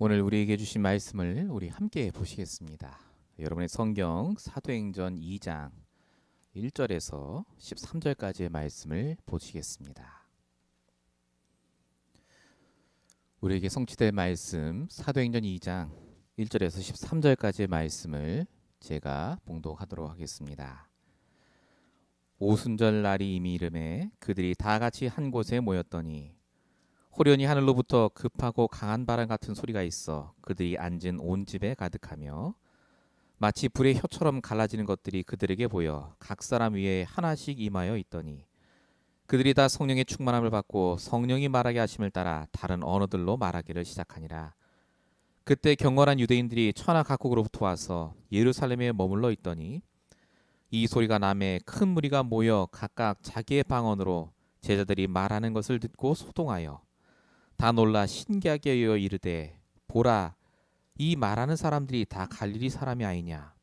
오늘 우리에게 주신 말씀을 우리 함께 보시겠습니다. 여러분의 성경 사도행전 2장 1절에서 13절까지의 말씀을 보시겠습니다. 우리에게 성취될 말씀 사도행전 2장 1절에서 13절까지의 말씀을 제가 봉독하도록 하겠습니다. 오순절 날이 이미 이름에 그들이 다 같이 한 곳에 모였더니 호련히 하늘로부터 급하고 강한 바람 같은 소리가 있어 그들이 앉은 온 집에 가득하며 마치 불의 혀처럼 갈라지는 것들이 그들에게 보여 각 사람 위에 하나씩 임하여 있더니 그들이 다 성령의 충만함을 받고 성령이 말하게 하심을 따라 다른 언어들로 말하기를 시작하니라. 그때 경건한 유대인들이 천하 각국으로부터 와서 예루살렘에 머물러 있더니 이 소리가 남에 큰 무리가 모여 각각 자기의 방언으로 제자들이 말하는 것을 듣고 소동하여 다 놀라 신기하게 여겨 이르되 보라, 이 말하는 사람들이 다 갈릴리 사람이 아니냐.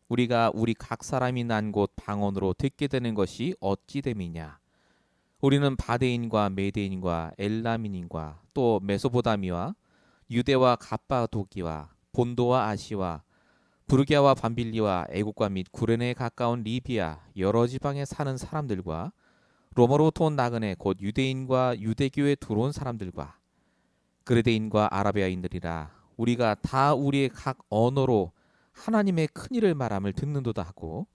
우리가 우리 각 사람이 난 곳 방언으로 듣게 되는 것이 어찌 됨이냐. 우리는 바데인과 메데인과 엘라민인과 또 메소보다미와 유대와 갑바도기와 본도와 아시와 부르기아와 밤빌리와 애국과 및 구레네에 가까운 리비아 여러 지방에 사는 사람들과 로마로부터 온 나그네 곧 유대인과 유대교에 들어온 사람들과 그레데인과 아라비아인들이라 우리가 다 우리의 각 언어로 하나님의 큰 일을 말함을 듣는도다 하고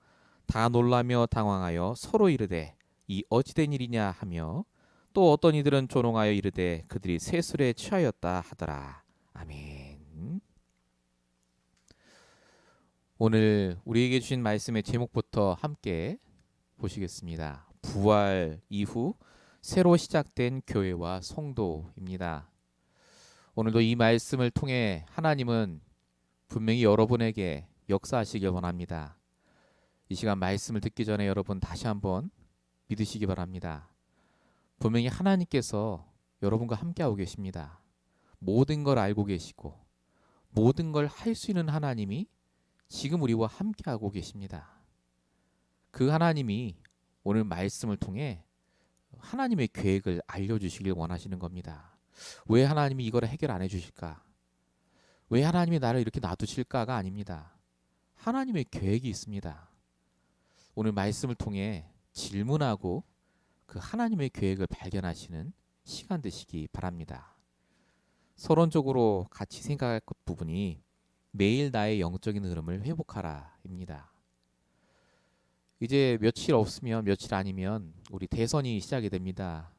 다 놀라며 당황하여 서로 이르되 이 어찌된 일이냐 하며 또 어떤 이들은 조롱하여 이르되 그들이 세술에 취하였다 하더라. 아멘. 오늘 우리에게 주신 말씀의 제목부터 함께 보시겠습니다. 부활 이후 새로 시작된 교회와 성도입니다. 오늘도 이 말씀을 통해 하나님은 분명히 여러분에게 역사하시길 원합니다. 이 시간 말씀을 듣기 전에 여러분 다시 한번 믿으시기 바랍니다. 분명히 하나님께서 여러분과 함께하고 계십니다. 모든 걸 알고 계시고 모든 걸 할 수 있는 하나님이 지금 우리와 함께하고 계십니다. 그 하나님이 오늘 말씀을 통해 하나님의 계획을 알려주시길 원하시는 겁니다. 왜 하나님이 이걸 해결 안 해주실까? 왜 하나님이 나를 이렇게 놔두실까가 아닙니다. 하나님의 계획이 있습니다. 오늘 말씀을 통해 질문하고 그 하나님의 계획을 발견하시는 시간 되시기 바랍니다. 서론적으로 같이 생각할 부분이 매일 나의 영적인 흐름을 회복하라입니다. 이제 며칠 없으면 며칠 아니면 우리 대선이 시작이 됩니다.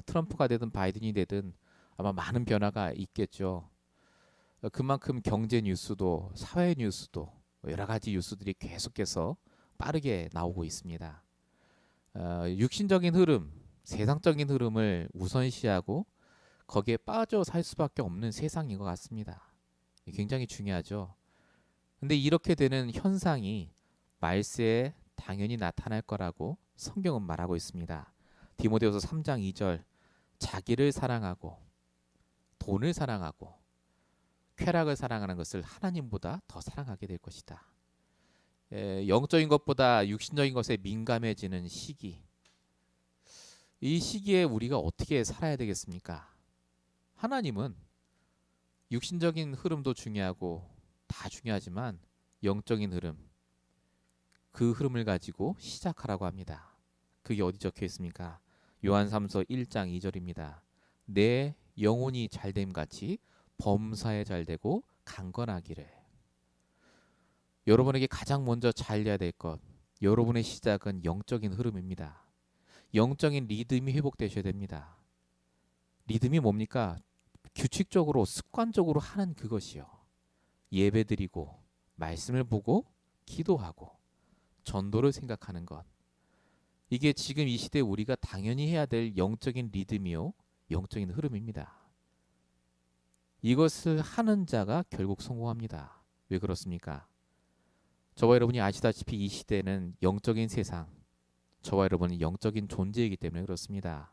트럼프가 되든 바이든이 되든 아마 많은 변화가 있겠죠. 그만큼 경제 뉴스도 사회 뉴스도 여러 가지 뉴스들이 계속해서 빠르게 나오고 있습니다. 육신적인 흐름, 세상적인 흐름을 우선시하고 거기에 빠져 살 수밖에 없는 세상인 것 같습니다. 굉장히 중요하죠. 근데 이렇게 되는 현상이 말세에 당연히 나타날 거라고 성경은 말하고 있습니다. 디모데후서 3장 2절 자기를 사랑하고 돈을 사랑하고 쾌락을 사랑하는 것을 하나님보다 더 사랑하게 될 것이다. 영적인 것보다 육신적인 것에 민감해지는 시기. 이 시기에 우리가 어떻게 살아야 되겠습니까? 하나님은 육신적인 흐름도 중요하고 다 중요하지만 영적인 흐름, 그 흐름을 가지고 시작하라고 합니다. 그게 어디 적혀 있습니까? 요한 3서 1장 2절입니다. 내 영혼이 잘됨 같이 범사에 잘되고 강건하기를. 여러분에게 가장 먼저 잘돼야 될 것, 여러분의 시작은 영적인 흐름입니다. 영적인 리듬이 회복되셔야 됩니다. 리듬이 뭡니까? 규칙적으로 습관적으로 하는 그것이요. 예배드리고 말씀을 보고 기도하고 전도를 생각하는 것. 이게 지금 이 시대에 우리가 당연히 해야 될 영적인 리듬이요. 영적인 흐름입니다. 이것을 하는 자가 결국 성공합니다. 왜 그렇습니까? 저와 여러분이 아시다시피 이 시대는 영적인 세상, 저와 여러분이 영적인 존재이기 때문에 그렇습니다.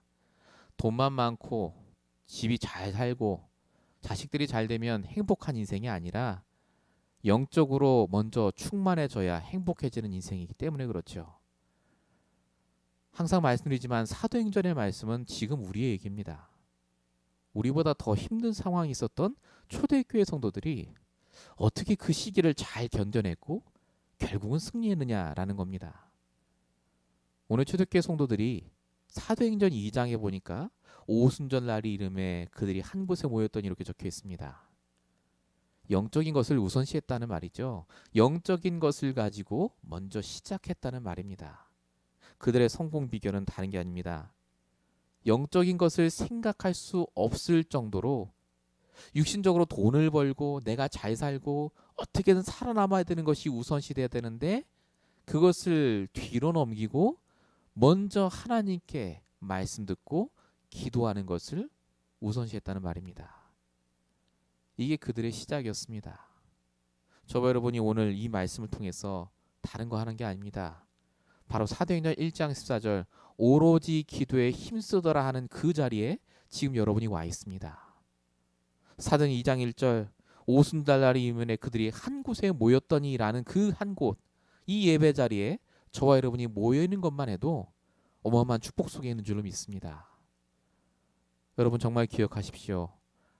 돈만 많고 집이 잘 살고 자식들이 잘 되면 행복한 인생이 아니라 영적으로 먼저 충만해져야 행복해지는 인생이기 때문에 그렇죠. 항상 말씀드리지만 사도행전의 말씀은 지금 우리의 얘기입니다. 우리보다 더 힘든 상황이 있었던 초대교회 성도들이 어떻게 그 시기를 잘 견뎌냈고 결국은 승리했느냐라는 겁니다. 오늘 초대교회 성도들이 사도행전 2장에 보니까 오순절날이 이름에 그들이 한 곳에 모였더니 이렇게 적혀 있습니다. 영적인 것을 우선시했다는 말이죠. 영적인 것을 가지고 먼저 시작했다는 말입니다. 그들의 성공 비결은 다른 게 아닙니다. 영적인 것을 생각할 수 없을 정도로 육신적으로 돈을 벌고 내가 잘 살고 어떻게든 살아남아야 되는 것이 우선시돼야 되는데 그것을 뒤로 넘기고 먼저 하나님께 말씀 듣고 기도하는 것을 우선시했다는 말입니다. 이게 그들의 시작이었습니다. 저와 여러분이 오늘 이 말씀을 통해서 다른 거 하는 게 아닙니다. 바로 사도행전 1장 14절 오로지 기도에 힘쓰더라 하는 그 자리에 지금 여러분이 와 있습니다. 사도행전 2장 1절 오순절날이 이면에 그들이 한 곳에 모였더니 라는 그 한 곳, 이 예배 자리에 저와 여러분이 모여 있는 것만 해도 어마어마한 축복 속에 있는 줄로 믿습니다. 여러분 정말 기억하십시오.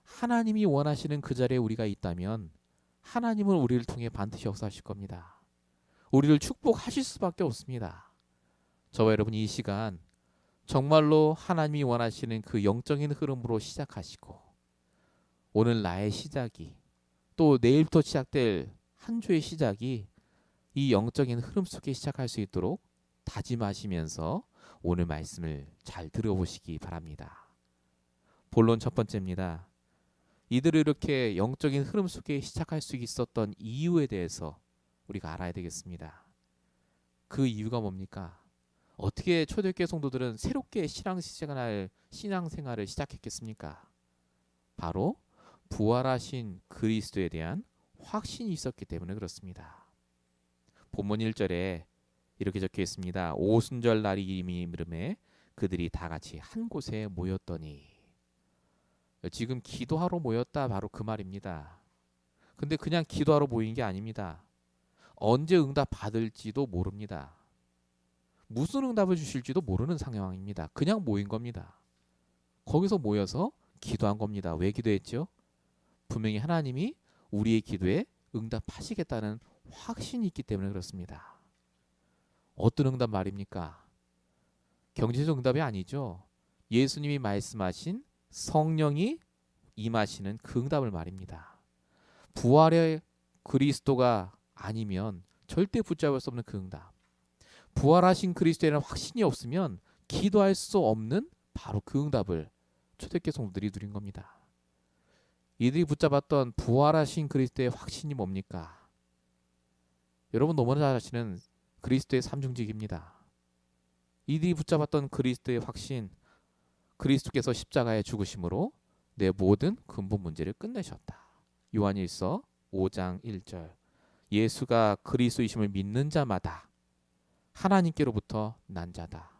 하나님이 원하시는 그 자리에 우리가 있다면 하나님은 우리를 통해 반드시 역사하실 겁니다. 우리를 축복하실 수밖에 없습니다. 저와 여러분이 이 시간 정말로 하나님이 원하시는 그 영적인 흐름으로 시작하시고 오늘 나의 시작이 또 내일부터 시작될 한 주의 시작이 이 영적인 흐름 속에 시작할 수 있도록 다짐하시면서 오늘 말씀을 잘 들어보시기 바랍니다. 본론 첫 번째입니다. 이들을 이렇게 영적인 흐름 속에 시작할 수 있었던 이유에 대해서 우리가 알아야 되겠습니다. 그 이유가 뭡니까? 어떻게 초대교회 성도들은 새롭게 신앙생활을 시작했겠습니까? 바로 부활하신 그리스도에 대한 확신이 있었기 때문에 그렇습니다. 본문 1절에 이렇게 적혀 있습니다. 오순절 날이 이름에 그들이 다 같이 한 곳에 모였더니 지금 기도하러 모였다 바로 그 말입니다. 근데 그냥 기도하러 모인 게 아닙니다. 언제 응답 받을지도 모릅니다. 무슨 응답을 주실지도 모르는 상황입니다. 그냥 모인 겁니다. 거기서 모여서 기도한 겁니다. 왜 기도했죠? 분명히 하나님이 우리의 기도에 응답하시겠다는 확신이 있기 때문에 그렇습니다. 어떤 응답 말입니까? 경제적 응답이 아니죠. 예수님이 말씀하신 성령이 임하시는 그 응답을 말입니다. 부활의 그리스도가 아니면 절대 붙잡을 수 없는 그 응답. 부활하신 그리스도에 대한 확신이 없으면 기도할 수 없는 바로 그 응답을 초대교회 성도들이 누린 겁니다. 이들이 붙잡았던 부활하신 그리스도의 확신이 뭡니까? 여러분 너무나 잘 아시는 그리스도의 삼중직입니다. 이들이 붙잡았던 그리스도의 확신, 그리스도께서 십자가에 죽으심으로 내 모든 근본 문제를 끝내셨다. 요한일서 5장 1절 예수가 그리스도이심을 믿는 자마다 하나님께로부터 난 자다.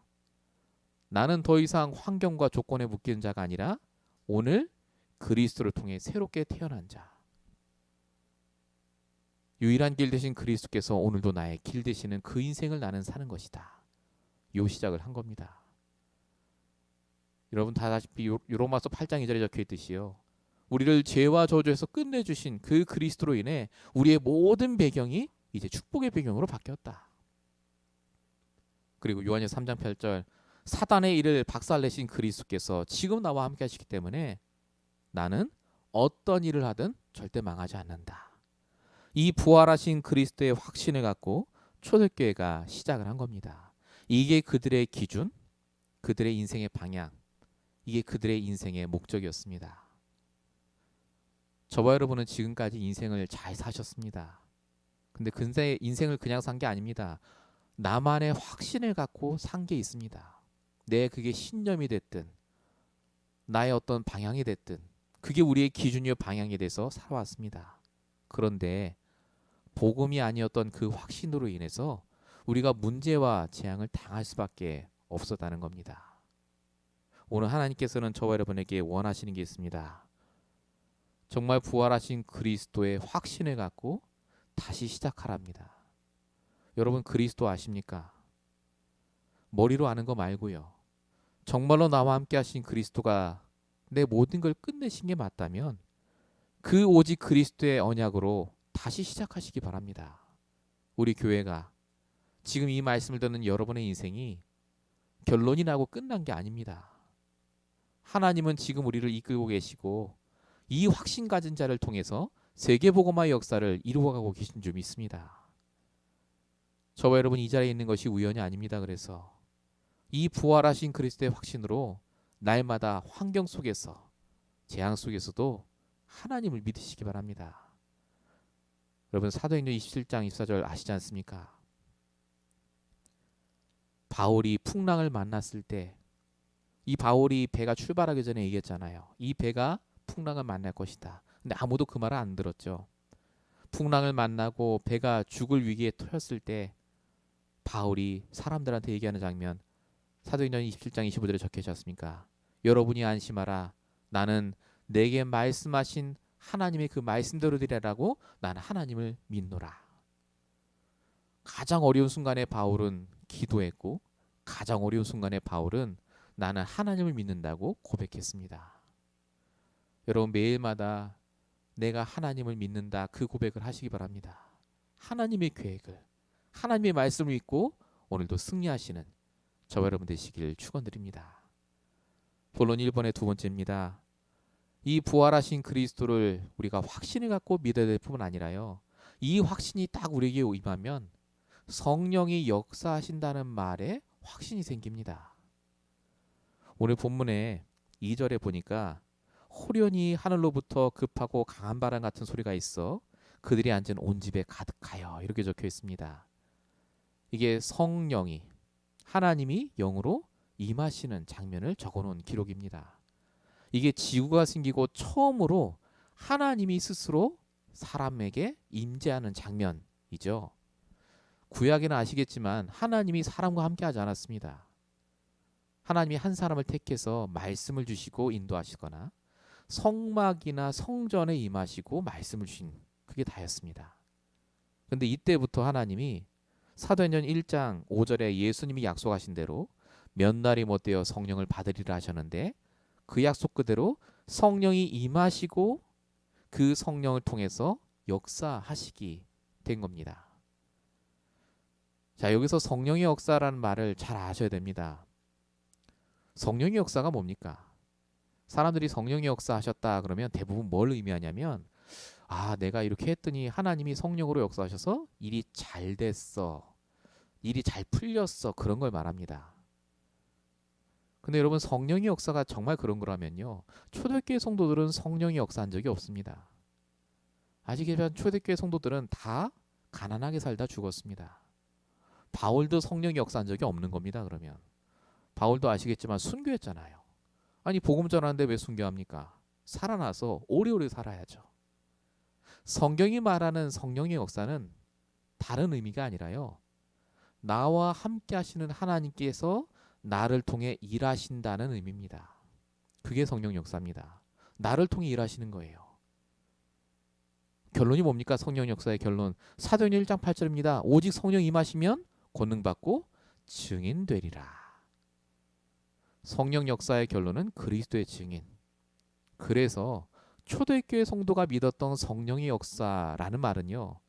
나는 더 이상 환경과 조건에 묶이는 자가 아니라 오늘 그리스도를 통해 새롭게 태어난 자. 유일한 길 되신 그리스도께서 오늘도 나의 길 되시는 그 인생을 나는 사는 것이다. 요 시작을 한 겁니다. 여러분 다 아시다시피 로마서 8장 2절에 적혀 있듯이요. 우리를 죄와 저주에서 끝내주신 그 그리스도로 인해 우리의 모든 배경이 이제 축복의 배경으로 바뀌었다. 그리고 요한일서 3장 8절 사단의 일을 박살내신 그리스도께서 지금 나와 함께 하시기 때문에 나는 어떤 일을 하든 절대 망하지 않는다. 이 부활하신 그리스도의 확신을 갖고 초대교회가 시작을 한 겁니다. 이게 그들의 기준, 그들의 인생의 방향, 이게 그들의 인생의 목적이었습니다. 저와 여러분은 지금까지 인생을 잘 사셨습니다. 근데 근세 인생을 그냥 산 게 아닙니다. 나만의 확신을 갖고 산 게 있습니다. 내 그게 신념이 됐든 나의 어떤 방향이 됐든 그게 우리의 기준이요 방향이 돼서 살아왔습니다. 그런데 복음이 아니었던 그 확신으로 인해서 우리가 문제와 재앙을 당할 수밖에 없었다는 겁니다. 오늘 하나님께서는 저와 여러분에게 원하시는 게 있습니다. 정말 부활하신 그리스도의 확신을 갖고 다시 시작하랍니다. 여러분 그리스도 아십니까? 머리로 아는 거 말고요. 정말로 나와 함께 하신 그리스도가 내 모든 걸 끝내신 게 맞다면 그 오직 그리스도의 언약으로 다시 시작하시기 바랍니다. 우리 교회가 지금 이 말씀을 듣는 여러분의 인생이 결론이 나고 끝난 게 아닙니다. 하나님은 지금 우리를 이끌고 계시고 이 확신 가진 자를 통해서 세계복음화의 역사를 이루어가고 계신 줄 믿습니다. 저와 여러분 이 자리에 있는 것이 우연이 아닙니다. 그래서 이 부활하신 그리스도의 확신으로 날마다 환경 속에서 재앙 속에서도 하나님을 믿으시기 바랍니다. 여러분 사도행전 27장 24절 아시지 않습니까? 바울이 풍랑을 만났을 때 이 바울이 배가 출발하기 전에 얘기했잖아요. 이 배가 풍랑을 만날 것이다. 근데 아무도 그 말을 안 들었죠. 풍랑을 만나고 배가 죽을 위기에 처했을 때 바울이 사람들한테 얘기하는 장면 사도행전 27장 25절에 적혀 있지 않습니까? 여러분이 안심하라. 나는 내게 말씀하신 하나님의 그 말씀대로 되라고 나는 하나님을 믿노라. 가장 어려운 순간에 바울은 기도했고 가장 어려운 순간에 바울은 나는 하나님을 믿는다고 고백했습니다. 여러분 매일마다 내가 하나님을 믿는다 그 고백을 하시기 바랍니다. 하나님의 계획을 하나님의 말씀을 믿고 오늘도 승리하시는 저와 여러분 되시길 축원드립니다. 본론 1번의 두 번째입니다. 이 부활하신 그리스도를 우리가 확신을 갖고 믿어야 될 뿐만 아니라요. 이 확신이 딱 우리에게 임하면 성령이 역사하신다는 말에 확신이 생깁니다. 오늘 본문에 2절에 보니까 호련히 하늘로부터 급하고 강한 바람 같은 소리가 있어 그들이 앉은 온 집에 가득하여 이렇게 적혀 있습니다. 이게 성령이 하나님이 영으로 임하시는 장면을 적어놓은 기록입니다. 이게 지구가 생기고 처음으로 하나님이 스스로 사람에게 임재하는 장면이죠. 구약에는 아시겠지만 하나님이 사람과 함께 하지 않았습니다. 하나님이 한 사람을 택해서 말씀을 주시고 인도하시거나 성막이나 성전에 임하시고 말씀을 주신 그게 다였습니다. 그런데 이때부터 하나님이 사도행전 1장 5절에 예수님이 약속하신 대로 몇 날이 못되어 성령을 받으리라 하셨는데 그 약속 그대로 성령이 임하시고 그 성령을 통해서 역사하시기 된 겁니다. 자, 여기서 성령의 역사라는 말을 잘 아셔야 됩니다. 성령의 역사가 뭡니까? 사람들이 성령의 역사 하셨다 그러면 대부분 뭘 의미하냐면 내가 이렇게 했더니 하나님이 성령으로 역사하셔서 일이 잘 됐어. 일이 잘 풀렸어. 그런 걸 말합니다. 근데 여러분 성령의 역사가 정말 그런 거라면요. 초대교회 성도들은 성령의 역사한 적이 없습니다. 아시겠지만 초대교회 성도들은 다 가난하게 살다 죽었습니다. 바울도 성령의 역사한 적이 없는 겁니다. 그러면 바울도 아시겠지만 순교했잖아요. 아니 복음 전하는데 왜 순교합니까? 살아나서 오래오래 살아야죠. 성경이 말하는 성령의 역사는 다른 의미가 아니라요. 나와 함께 하시는 하나님께서 나를 통해 일하신다는 의미입니다. 그게 성령 역사입니다. 나를 통해 일하시는 거예요. 결론이 뭡니까? 성령 역사의 결론. 사도행전 1장 8절입니다. 오직 성령 임하시면 권능 받고 증인 되리라. 성령 역사의 결론은 그리스도의 증인. 그래서 초대교회 성도가 믿었던 성령의 역사라는 말은요.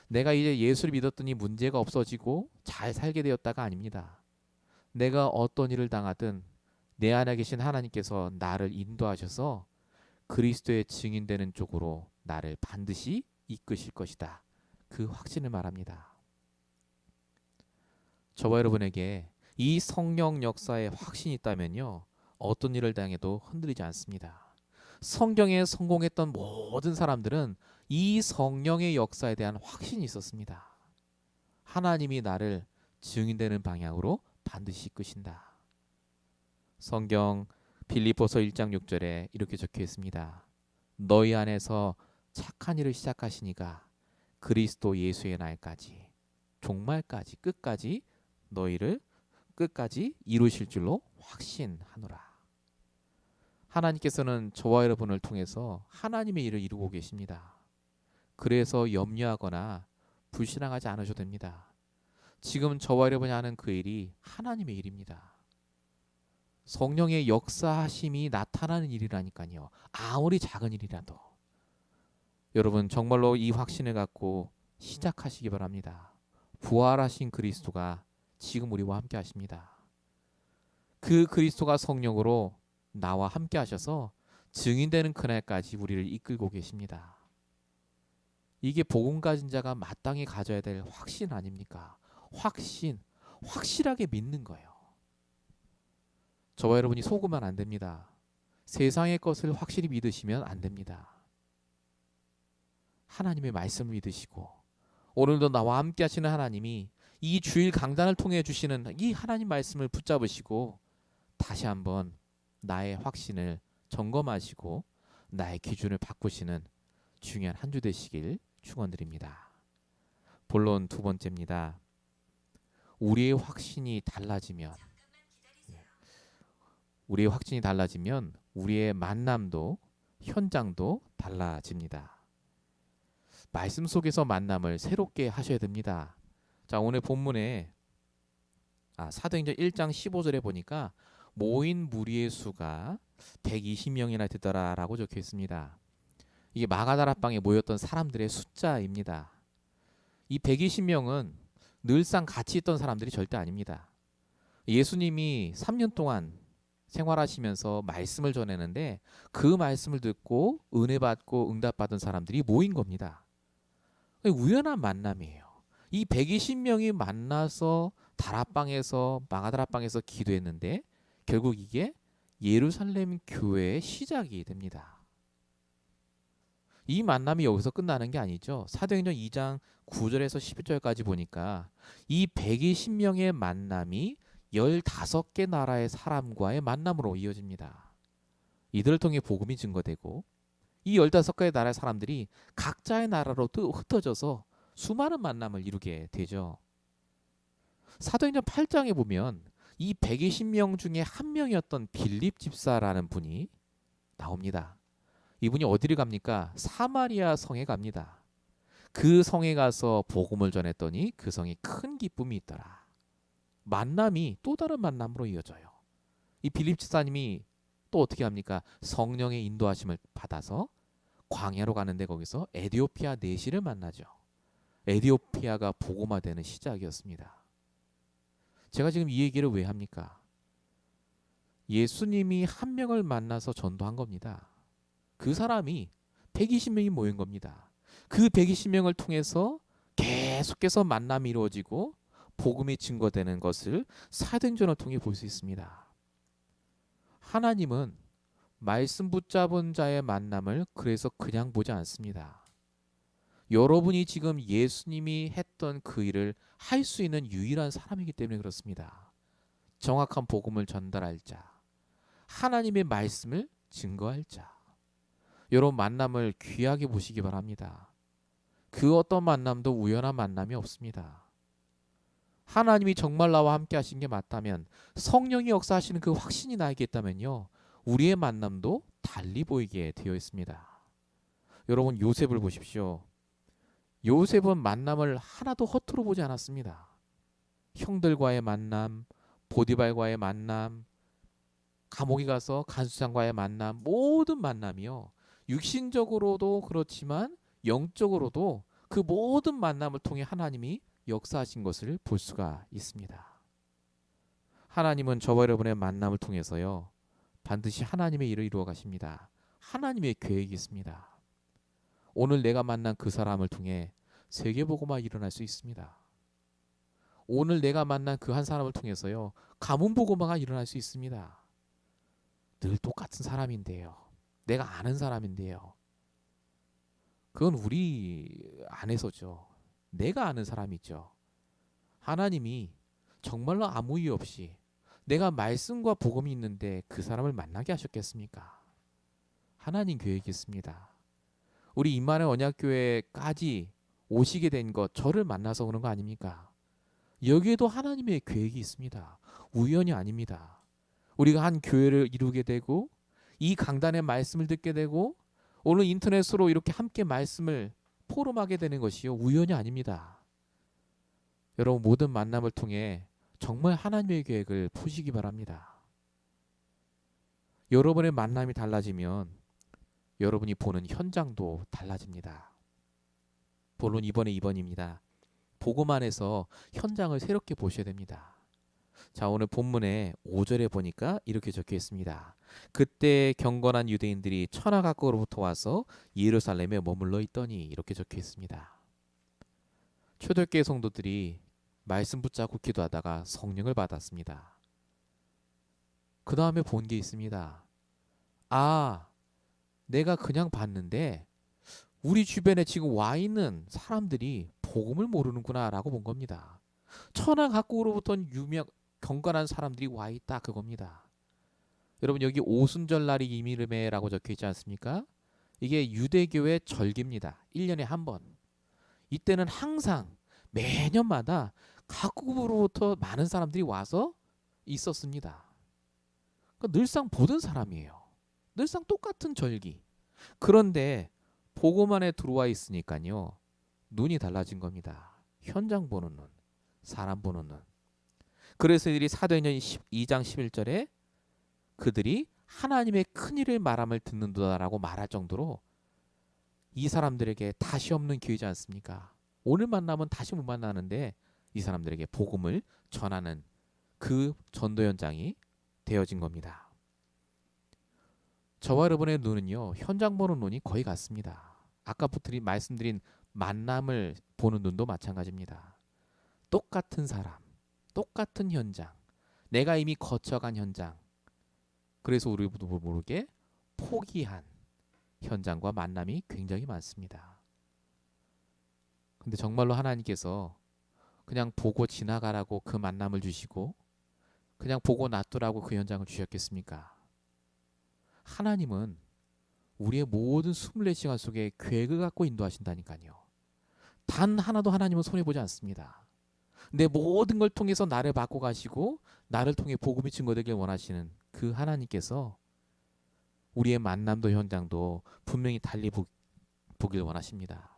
내가 이제 예수를 믿었더니 문제가 없어지고 잘 살게 되었다가 아닙니다. 내가 어떤 일을 당하든 내 안에 계신 하나님께서 나를 인도하셔서 그리스도의 증인되는 쪽으로 나를 반드시 이끄실 것이다. 그 확신을 말합니다. 저와 여러분에게 이 성령 역사에 확신이 있다면요. 어떤 일을 당해도 흔들리지 않습니다. 성경에 성공했던 모든 사람들은 이 성령의 역사에 대한 확신이 있었습니다. 하나님이 나를 증인되는 방향으로 반드시 이끄신다. 성경 빌립보서 1장 6절에 이렇게 적혀 있습니다. 너희 안에서 착한 일을 시작하시니가 그리스도 예수의 날까지 종말까지 끝까지 너희를 끝까지 이루실 줄로 확신하노라. 하나님께서는 저와 여러분을 통해서 하나님의 일을 이루고 계십니다. 그래서 염려하거나 불신앙하지 않으셔도 됩니다. 지금 저와 여러분이 하는 그 일이 하나님의 일입니다. 성령의 역사하심이 나타나는 일이라니까요. 아무리 작은 일이라도. 여러분 정말로 이 확신을 갖고 시작하시기 바랍니다. 부활하신 그리스도가 지금 우리와 함께 하십니다. 그 그리스도가 성령으로 나와 함께 하셔서 증인되는 그날까지 우리를 이끌고 계십니다. 이게 복음 가진 자가 마땅히 가져야 될 확신 아닙니까? 확실하게 믿는 거예요. 저와 여러분이 속으면 안 됩니다. 세상의 것을 확실히 믿으시면 안 됩니다. 하나님의 말씀을 믿으시고 오늘도 나와 함께 하시는 하나님이 이 주일 강단을 통해 주시는 이 하나님 말씀을 붙잡으시고 다시 한번 나의 확신을 점검하시고 나의 기준을 바꾸시는 중요한 한 주 되시길 축원드립니다. 본론 두 번째입니다. 우리의 확신이 달라지면 우리의 만남도 현장도 달라집니다. 말씀 속에서 만남을 새롭게 하셔야 됩니다. 자, 오늘 본문에 사도행전 1장 15절에 보니까 모인 무리의 수가 120명이나 되더라라고 적혀 있습니다. 이게 마가다락방에 모였던 사람들의 숫자입니다. 이 120명은 늘상 같이 있던 사람들이 절대 아닙니다. 예수님이 3년 동안 생활하시면서 말씀을 전했는데 그 말씀을 듣고 은혜 받고 응답받은 사람들이 모인 겁니다. 우연한 만남이에요. 이 120명이 만나서 다락방에서 마가다락방에서 기도했는데 결국 이게 예루살렘 교회의 시작이 됩니다. 이 만남이 여기서 끝나는 게 아니죠. 사도행전 2장 9절에서 11절까지 보니까 이 120명의 만남이 15개 나라의 사람과의 만남으로 이어집니다. 이들을 통해 복음이 증거되고 이 15개의 나라의 사람들이 각자의 나라로 흩어져서 수많은 만남을 이루게 되죠. 사도행전 8장에 보면 이 120명 중에 한 명이었던 빌립 집사라는 분이 나옵니다. 이분이 어디를 갑니까? 사마리아 성에 갑니다. 그 성에 가서 복음을 전했더니 그 성에 큰 기쁨이 있더라. 만남이 또 다른 만남으로 이어져요. 이 빌립 집사님이 또 어떻게 합니까? 성령의 인도하심을 받아서 광야로 가는데 거기서 에디오피아 내시를 만나죠. 에디오피아가 복음화되는 시작이었습니다. 제가 지금 이 얘기를 왜 합니까? 예수님이 한 명을 만나서 전도한 겁니다. 그 사람이 120명이 모인 겁니다. 그 120명을 통해서 계속해서 만남이 이루어지고 복음이 증거되는 것을 사도행전을 통해 볼 수 있습니다. 하나님은 말씀 붙잡은 자의 만남을 그래서 그냥 보지 않습니다. 여러분이 지금 예수님이 했던 그 일을 할 수 있는 유일한 사람이기 때문에 그렇습니다. 정확한 복음을 전달할 자, 하나님의 말씀을 증거할 자. 여러분 만남을 귀하게 보시기 바랍니다. 그 어떤 만남도 우연한 만남이 없습니다. 하나님이 정말 나와 함께 하신 게 맞다면, 성령이 역사하시는 그 확신이 나에게 있다면요, 우리의 만남도 달리 보이게 되어 있습니다. 여러분 요셉을 보십시오. 요셉은 만남을 하나도 허투루 보지 않았습니다. 형들과의 만남, 보디발과의 만남, 감옥에 가서 간수장과의 만남, 모든 만남이요, 육신적으로도 그렇지만 영적으로도 그 모든 만남을 통해 하나님이 역사하신 것을 볼 수가 있습니다. 하나님은 저와 여러분의 만남을 통해서요, 반드시 하나님의 일을 이루어 가십니다. 하나님의 계획이 있습니다. 오늘 내가 만난 그 사람을 통해 세계복음화 일어날 수 있습니다. 오늘 내가 만난 그 한 사람을 통해서요, 가문복음화가 일어날 수 있습니다. 늘 똑같은 사람인데요, 내가 아는 사람인데요, 그건 우리 안에서죠. 내가 아는 사람이죠. 하나님이 정말로 아무 이유 없이 내가 말씀과 복음이 있는데 그 사람을 만나게 하셨겠습니까? 하나님 계획이 있습니다. 우리 임마누엘 언약교회까지 오시게 된 것, 저를 만나서 그런 거 아닙니까? 여기에도 하나님의 계획이 있습니다. 우연이 아닙니다. 우리가 한 교회를 이루게 되고 이 강단의 말씀을 듣게 되고 오늘 인터넷으로 이렇게 함께 말씀을 포럼하게 되는 것이요, 우연이 아닙니다. 여러분 모든 만남을 통해 정말 하나님의 계획을 보시기 바랍니다. 여러분의 만남이 달라지면 여러분이 보는 현장도 달라집니다. 본론 2번입니다. 보고만 해서 현장을 새롭게 보셔야 됩니다. 자, 오늘 본문에 5절에 보니까 이렇게 적혀 있습니다. 그때 경건한 유대인들이 천하각국으로부터 와서 예루살렘에 머물러 있더니, 이렇게 적혀 있습니다. 초대교회 성도들이 말씀 붙잡고 기도하다가 성령을 받았습니다. 그 다음에 본 게 있습니다. 아, 내가 그냥 봤는데 우리 주변에 지금 와 있는 사람들이 복음을 모르는구나 라고 본 겁니다. 천하각국으로부터 경건한 사람들이 와 있다, 그겁니다. 여러분, 여기 오순절날이 이미르메라고 적혀 있지 않습니까? 이게 유대교의 절기입니다. 1년에 한 번. 이때는 항상 매년마다 각국으로부터 많은 사람들이 와서 있었습니다. 그러니까 늘상 보던 사람이에요. 늘상 똑같은 절기. 그런데 보고만에 들어와 있으니까요, 눈이 달라진 겁니다. 현장 보는 눈, 사람 보는 눈. 그래서 이들이 사도행전 2장 11절에 그들이 하나님의 큰일을 말함을 듣는다라고 말할 정도로 이 사람들에게 다시 없는 기회지 않습니까? 오늘 만나면 다시 못 만나는데 이 사람들에게 복음을 전하는 그 전도 현장이 되어진 겁니다. 저와 여러분의 눈은요, 현장 보는 눈이 거의 같습니다. 아까부터 말씀드린 만남을 보는 눈도 마찬가지입니다. 똑같은 사람, 똑같은 현장, 내가 이미 거쳐간 현장. 그래서 우리도 모르게 포기한 현장과 만남이 굉장히 많습니다. 근데 정말로 하나님께서 그냥 보고 지나가라고 그 만남을 주시고 그냥 보고 놔두라고 그 현장을 주셨겠습니까? 하나님은 우리의 모든 24시간 속에 계획을 갖고 인도하신다니까요. 단 하나도 하나님은 손해보지 않습니다. 내 모든 걸 통해서 나를 바꿔 가시고 나를 통해 복음이 증거되길 원하시는 그 하나님께서 우리의 만남도 현장도 분명히 달리 보길 원하십니다.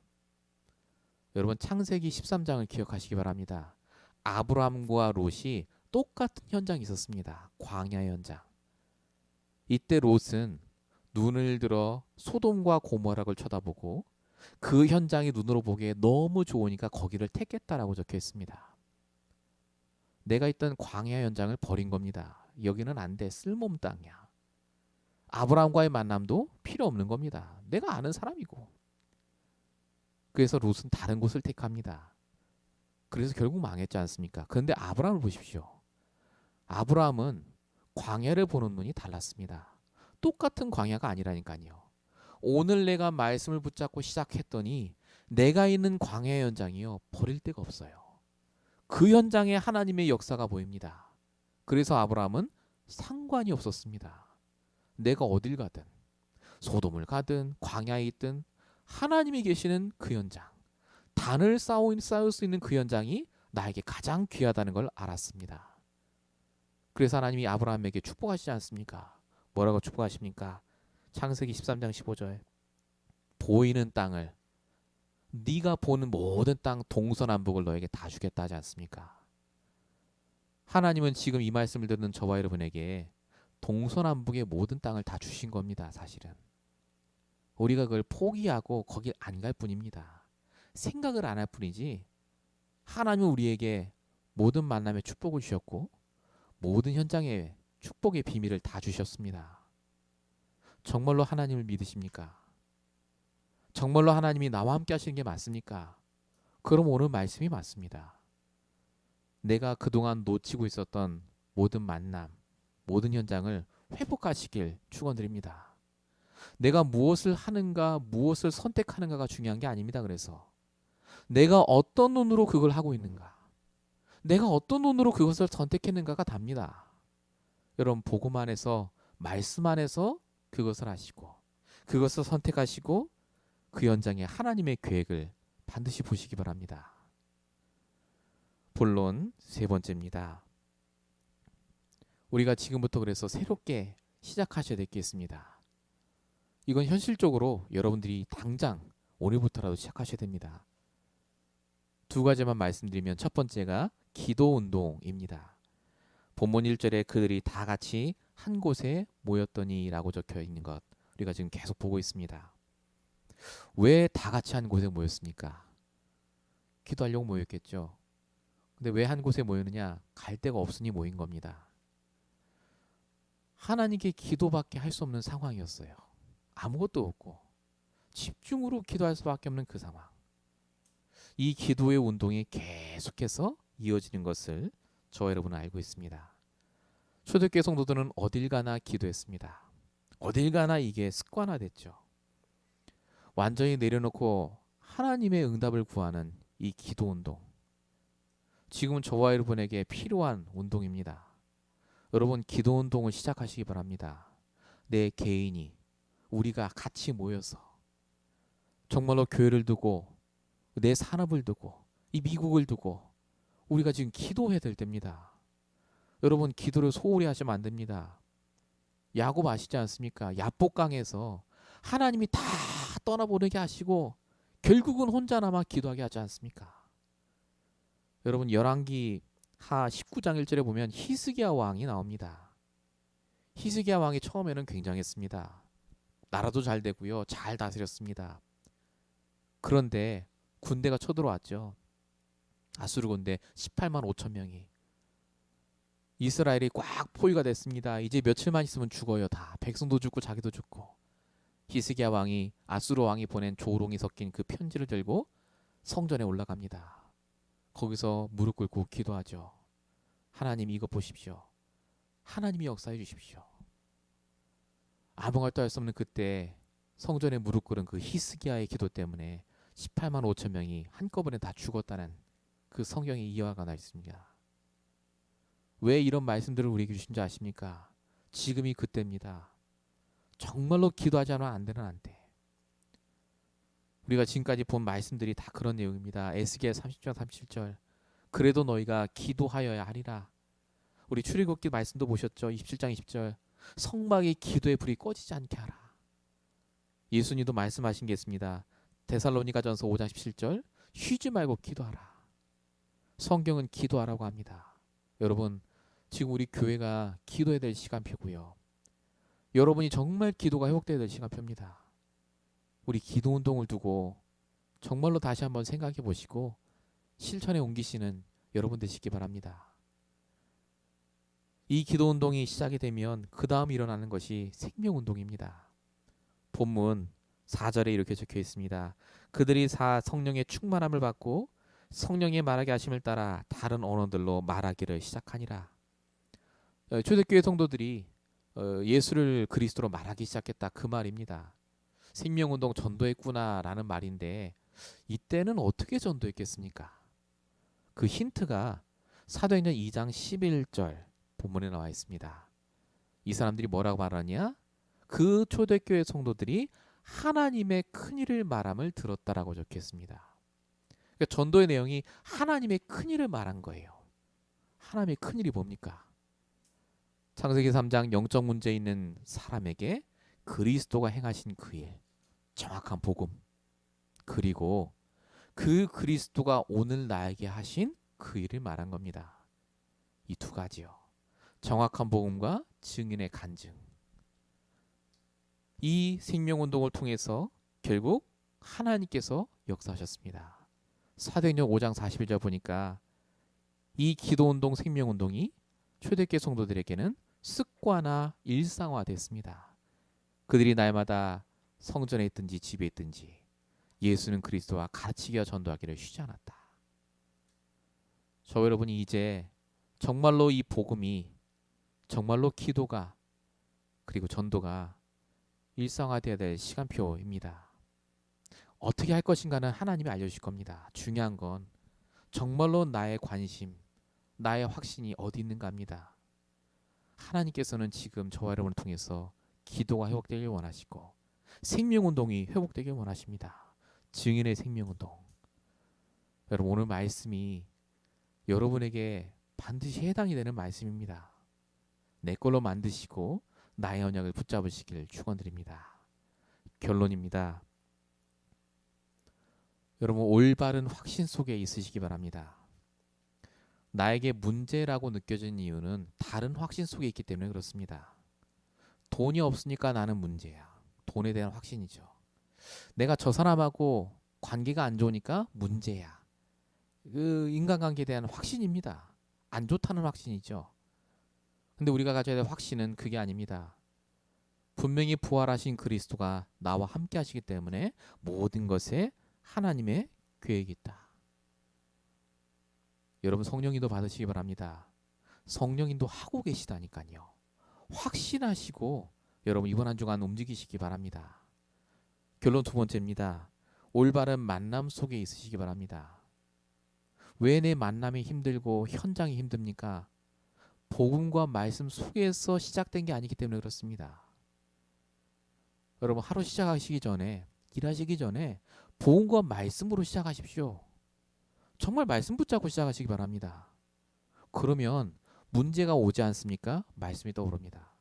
여러분, 창세기 13장을 기억하시기 바랍니다. 아브라함과 롯이 똑같은 현장이 있었습니다. 광야의 현장. 이때 롯은 눈을 들어 소돔과 고모라를 쳐다보고 그 현장이 눈으로 보기에 너무 좋으니까 거기를 택했다라고 적혀 있습니다. 내가 있던 광야 현장을 버린 겁니다. 여기는 안 돼. 쓸모없는 땅이야. 아브라함과의 만남도 필요 없는 겁니다. 내가 아는 사람이고. 그래서 롯은 다른 곳을 택합니다. 그래서 결국 망했지 않습니까? 그런데 아브라함을 보십시오. 아브라함은 광야를 보는 눈이 달랐습니다. 똑같은 광야가 아니라니까요. 오늘 내가 말씀을 붙잡고 시작했더니 내가 있는 광야의 현장이요, 버릴 데가 없어요. 그 현장에 하나님의 역사가 보입니다. 그래서 아브라함은 상관이 없었습니다. 내가 어딜 가든 소돔을 가든 광야에 있든 하나님이 계시는 그 현장, 단을 쌓을 수 있는 그 현장이 나에게 가장 귀하다는 걸 알았습니다. 그래서 하나님이 아브라함에게 축복하시지 않습니까? 뭐라고 축복하십니까? 창세기 13장 15절, 보이는 땅을, 네가 보는 모든 땅 동서남북을 너에게 다 주겠다 하지 않습니까? 하나님은 지금 이 말씀을 듣는 저와 여러분에게 동서남북의 모든 땅을 다 주신 겁니다. 사실은 우리가 그걸 포기하고 거길 안 갈 뿐입니다. 생각을 안 할 뿐이지 하나님은 우리에게 모든 만남의 축복을 주셨고 모든 현장의 축복의 비밀을 다 주셨습니다. 정말로 하나님을 믿으십니까? 정말로 하나님이 나와 함께 하시는 게 맞습니까? 그럼 오늘 말씀이 맞습니다. 내가 그동안 놓치고 있었던 모든 만남, 모든 현장을 회복하시길 축원드립니다. 내가 무엇을 하는가, 무엇을 선택하는가가 중요한 게 아닙니다. 그래서 내가 어떤 눈으로 그걸 하고 있는가, 내가 어떤 눈으로 그것을 선택했는가가 답니다. 여러분, 복음 안에서, 말씀 안에서 그것을 하시고 그것을 선택하시고 그 현장에 하나님의 계획을 반드시 보시기 바랍니다. 본론 세 번째입니다. 우리가 지금부터 그래서 새롭게 시작하셔야 될 게 있습니다. 이건 현실적으로 여러분들이 당장 오늘부터라도 시작하셔야 됩니다. 두 가지만 말씀드리면, 첫 번째가 기도 운동입니다. 본문 1절에 그들이 다 같이 한 곳에 모였더니라고 적혀 있는 것 우리가 지금 계속 보고 있습니다. 왜 다 같이 한 곳에 모였습니까? 기도하려고 모였겠죠. 근데 왜 한 곳에 모였느냐? 갈 데가 없으니 모인 겁니다. 하나님께 기도밖에 할 수 없는 상황이었어요. 아무것도 없고 집중으로 기도할 수밖에 없는 그 상황. 이 기도의 운동이 계속해서 이어지는 것을 저와 여러분은 알고 있습니다. 초대교회 성도들은 어딜 가나 기도했습니다. 어딜 가나 이게 습관화됐죠. 완전히 내려놓고 하나님의 응답을 구하는 이 기도 운동. 지금은 저와 여러분에게 필요한 운동입니다. 여러분 기도 운동을 시작하시기 바랍니다. 내 개인이 우리가 같이 모여서 정말로 교회를 두고 내 산업을 두고 이 미국을 두고 우리가 지금 기도해야 될 때입니다. 여러분 기도를 소홀히 하시면 안 됩니다. 야곱 아시지 않습니까? 야복강에서 하나님이 다 떠나보내게 하시고 결국은 혼자 남아 기도하게 하지 않습니까? 여러분 열왕기 하 19장 1절에 보면 히스기야 왕이 나옵니다. 히스기야 왕이 처음에는 굉장했습니다. 나라도 잘 되고요. 잘 다스렸습니다. 그런데 군대가 쳐들어왔죠. 아수르 군대 18만 5천 명이. 이스라엘이 꽉 포위가 됐습니다. 이제 며칠만 있으면 죽어요. 다 백성도 죽고 자기도 죽고. 히스기야 왕이 아수르 왕이 보낸 조롱이 섞인 그 편지를 들고 성전에 올라갑니다. 거기서 무릎 꿇고 기도하죠. 하나님 이거 보십시오. 하나님이 역사해 주십시오. 아무 말도 할 수 없는 그때 성전에 무릎 꿇은 그 히스기야의 기도 때문에 18만 5천 명이 한꺼번에 다 죽었다는 그 성경에 이어가 나 있습니다. 왜 이런 말씀들을 우리에게 주신지 아십니까? 지금이 그때입니다. 정말로 기도하지 않으면 안 되는 한때. 우리가 지금까지 본 말씀들이 다 그런 내용입니다. 에스겔 30장 37절. 그래도 너희가 기도하여야 하리라. 우리 출애굽기 말씀도 보셨죠? 27장 20절. 성막의 기도의 불이 꺼지지 않게 하라. 예수님도 말씀하신 게 있습니다. 데살로니가전서 5장 17절. 쉬지 말고 기도하라. 성경은 기도하라고 합니다. 여러분 지금 우리 교회가 기도해야 될 시간표고요. 여러분이 정말 기도가 회복돼야 될 시간표입니다. 우리 기도 운동을 두고 정말로 다시 한번 생각해 보시고 실천에 옮기시는 여러분 되시기 바랍니다. 이 기도 운동이 시작이 되면 그 다음 일어나는 것이 생명 운동입니다. 본문 4절에 이렇게 적혀 있습니다. 그들이 성령의 충만함을 받고 성령의 말하게 하심을 따라 다른 언어들로 말하기를 시작하니라. 초대교회 성도들이 예수를 그리스도로 말하기 시작했다 그 말입니다. 생명운동 전도했구나라는 말인데 이때는 어떻게 전도했겠습니까? 그 힌트가 사도행전 2장 11절 본문에 나와 있습니다. 이 사람들이 뭐라고 말하냐? 그 초대교회 성도들이 하나님의 큰일을 말함을 들었다라고 적혀 있습니다. 그러니까 전도의 내용이 하나님의 큰일을 말한 거예요. 하나님의 큰일이 뭡니까? 창세기 3장 영적 문제 있는 사람에게 그리스도가 행하신 그 일, 정확한 복음, 그리고 그 그리스도가 오늘 나에게 하신 그 일을 말한 겁니다. 이 두 가지요. 정확한 복음과 증인의 간증. 이 생명운동을 통해서 결국 하나님께서 역사하셨습니다. 사도행전 5장 41절 보니까 이 기도운동 생명운동이 초대교회 성도들에게는 습관화 일상화됐습니다. 그들이 날마다 성전에 있든지 집에 있든지 예수는 그리스도와 가르치기와 전도하기를 쉬지 않았다. 저 여러분이 이제 정말로 이 복음이 정말로 기도가 그리고 전도가 일상화되어야 될 시간표입니다. 어떻게 할 것인가는 하나님이 알려주실 겁니다. 중요한 건 정말로 나의 관심, 나의 확신이 어디 있는가 합니다. 하나님께서는 지금 저와 여러분을 통해서 기도가 회복되길 원하시고 생명운동이 회복되길 원하십니다. 증인의 생명운동. 여러분 오늘 말씀이 여러분에게 반드시 해당이 되는 말씀입니다. 내 걸로 만드시고 나의 언약을 붙잡으시길 축원드립니다. 결론입니다. 여러분 올바른 확신 속에 있으시기 바랍니다. 나에게 문제라고 느껴지는 이유는 다른 확신 속에 있기 때문에 그렇습니다. 돈이 없으니까 나는 문제야. 돈에 대한 확신이죠. 내가 저 사람하고 관계가 안 좋으니까 문제야. 그 인간관계에 대한 확신입니다. 안 좋다는 확신이죠. 근데 우리가 가져야 될 확신은 그게 아닙니다. 분명히 부활하신 그리스도가 나와 함께 하시기 때문에 모든 것에 하나님의 계획이 있다. 여러분 성령인도 받으시기 바랍니다. 성령인도 하고 계시다니까요. 확신하시고 여러분 이번 한 주간 움직이시기 바랍니다. 결론 두 번째입니다. 올바른 만남 속에 있으시기 바랍니다. 왜 내 만남이 힘들고 현장이 힘듭니까? 복음과 말씀 속에서 시작된 게 아니기 때문에 그렇습니다. 여러분 하루 시작하시기 전에 일하시기 전에 복음과 말씀으로 시작하십시오. 정말 말씀 붙잡고 시작하시기 바랍니다. 그러면 문제가 오지 않습니까? 말씀이 떠오릅니다.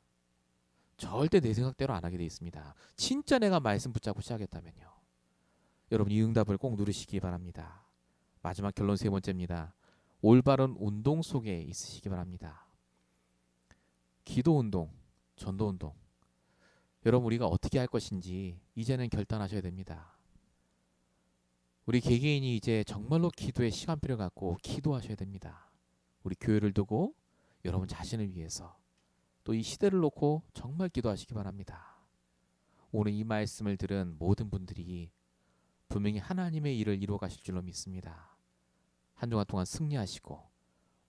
절대 내 생각대로 안 하게 돼 있습니다. 진짜 내가 말씀 붙잡고 시작했다면요. 여러분 이 응답을 꼭 누리시기 바랍니다. 마지막 결론 세 번째입니다. 올바른 운동 속에 있으시기 바랍니다. 기도 운동, 전도 운동. 여러분 우리가 어떻게 할 것인지 이제는 결단하셔야 됩니다. 우리 개개인이 이제 정말로 기도에 시간표를 갖고 기도하셔야 됩니다. 우리 교회를 두고 여러분 자신을 위해서 또 이 시대를 놓고 정말 기도하시기 바랍니다. 오늘 이 말씀을 들은 모든 분들이 분명히 하나님의 일을 이루어 가실 줄로 믿습니다. 한 주간 동안 승리하시고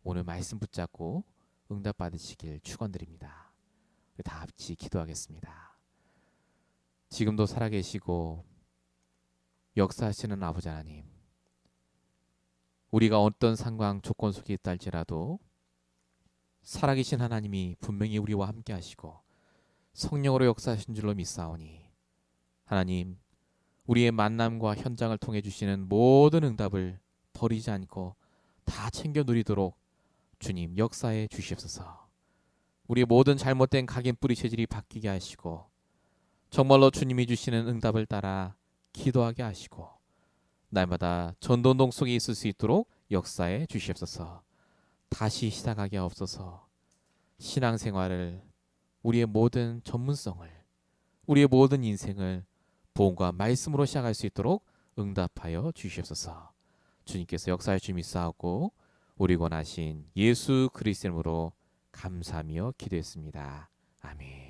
오늘 말씀 붙잡고 응답 받으시길 축원드립니다. 우리 다 같이 기도하겠습니다. 지금도 살아계시고 역사하시는 아버지 하나님, 우리가 어떤 상황 조건 속에 있다 할지라도 살아계신 하나님이 분명히 우리와 함께 하시고 성령으로 역사하신 줄로 믿사오니 하나님, 우리의 만남과 현장을 통해 주시는 모든 응답을 버리지 않고 다 챙겨 누리도록 주님 역사해 주시옵소서. 우리의 모든 잘못된 각인 뿌리 체질이 바뀌게 하시고 정말로 주님이 주시는 응답을 따라 기도하게 하시고 날마다 전도운동 속에 있을 수 있도록 역사해 주시옵소서. 다시 시작하게 하옵소서. 신앙생활을, 우리의 모든 전문성을, 우리의 모든 인생을 복음과 말씀으로 시작할 수 있도록 응답하여 주시옵소서. 주님께서 역사할 줄 믿사오고 우리 권하신 예수 그리스도 이름으로 감사하며 기도했습니다. 아멘.